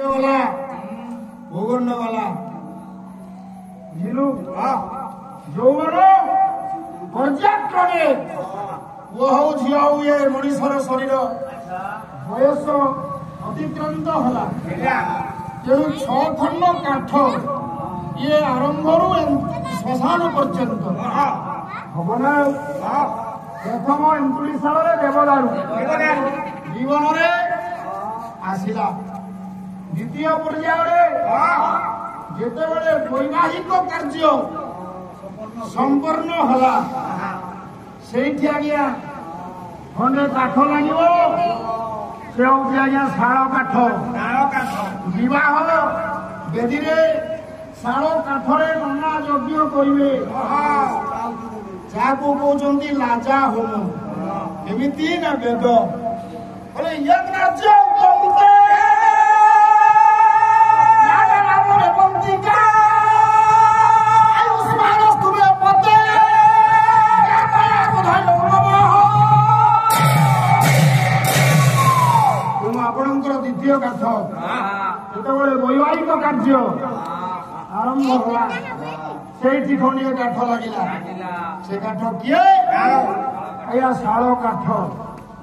वाला भूगंड वाला যৌবন পর্যায়ক্রমে পুଅ ହଉ ଝିଅ ହଉ ଏ ମଣିଷର ଶରୀର ବୟସ ଅତିକ୍ରାନ୍ତ ହେଲା। ତେଣୁ 6 ଖଣ୍ଡ କାଠ ଇଏ ଆରମ୍ଭରୁ ଶ୍ମଶାନ ପର୍ଯ୍ୟନ୍ତ ହବ ନା। ପ୍ରଥମ ଏନ୍ତୁଳିଶାଳରେ ଦେବଦାରୁ ଜୀବନରେ ଆସିଲା। ଦ୍ୱିତୀୟ ପର୍ଯ୍ୟାୟରେ ଯେତେବେଳେ ବୈବାହିକ କାର୍ଯ୍ୟ ସମ୍ପନ୍ନ ହେଲା ସେଇଠି ଆଜ୍ଞା ଖଣ୍ଡେ କାଠ ଲାଗିବ। ସେ ହଉଛି ଆଜ୍ଞା ଶାଳ କାଠ। ବିବାହ ବେଦୀରେ ଶାଳ କାଠରେ ନନା ଯଜ୍ଞ କରିବେ, ଯାହାକୁ କହୁଛନ୍ତି ଲାଜା ହୋମ। ଏମିତି ନା ବେଦ ବୋଲେ ଆପଣଙ୍କର ଦ୍ୱିତୀୟ କାଠ ଯେତେବେଳେ ବୈବାହିକ କାର୍ଯ୍ୟ ଆରମ୍ଭ ହେଲା ସେଇଠି ଖଣ୍ଡିଏ କାଠ ଲାଗିଲା। ସେ କାଠ କିଏ? ଆଜ୍ଞା ଶାଳ କାଠ।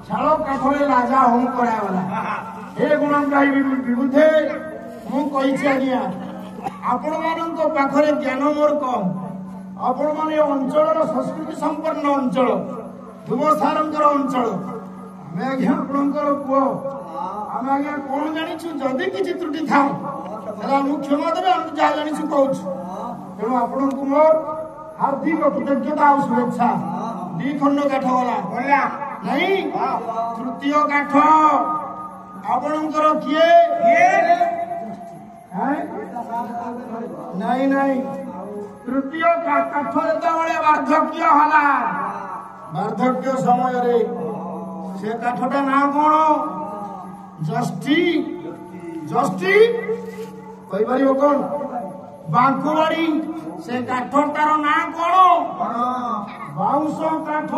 ଶାଳ କାଠରେ ରାଜା ହୋମ କରାଗଲା। ହେ ଗୁଣଗ୍ରାହୀ ବିବୁଧେ ମୁଁ କହିଛି ଆଜ୍ଞା ଆପଣ ମାନଙ୍କ ପାଖରେ ଜ୍ଞାନ ମୋର କମ୍। ଆପଣ ମାନେ ଅଞ୍ଚଳର ସଂସ୍କୃତି ସମ୍ପନ୍ନ ଅଞ୍ଚଳ, ଧ୍ରୁବ ସାରଙ୍କର ଅଞ୍ଚଳ। ଆମେ ଆଜ୍ଞା ଆପଣଙ୍କର ପୁଅ, ଆମେ ଆଜ୍ଞା କଣ ଜାଣିଛୁ? ଯଦି କିଛି ତ୍ରୁଟି ଥାଏ ତାହେଲେ ଆମକୁ କ୍ଷମା ଦେବେ, ଆମେ ଯାହା ଜାଣିଛୁ କହୁଛୁ। ତେଣୁ ଆପଣଙ୍କୁ ମୋର ହାର୍ଦ୍ଦିକ କୃତଜ୍ଞତା ଆଉ ଶୁଭେଚ୍ଛା। 2 ଖଣ୍ଡ କାଠ ଗଲା ନାଇଁ। ତୃତୀୟ କାଠ ଆପଣଙ୍କର କିଏ? ନାଇଁ ନାଇଁ, ତୃତୀୟ କାଠ ଯେତେବେଳେ ବାର୍ଦ୍ଧକ୍ୟ ହେଲା, ବାର୍ଦ୍ଧକ୍ୟ ସମୟରେ ସେ କାଠଟା ନାଁ କଣ? ଜଷ୍ଟି। ଜଷ୍ଟି କହିପାରିବ କଣ? ବାଙ୍କୁବାଡି। ସେ କାଠଟାର ନାଁ କଣ? ବାଉଁଶ କାଠ।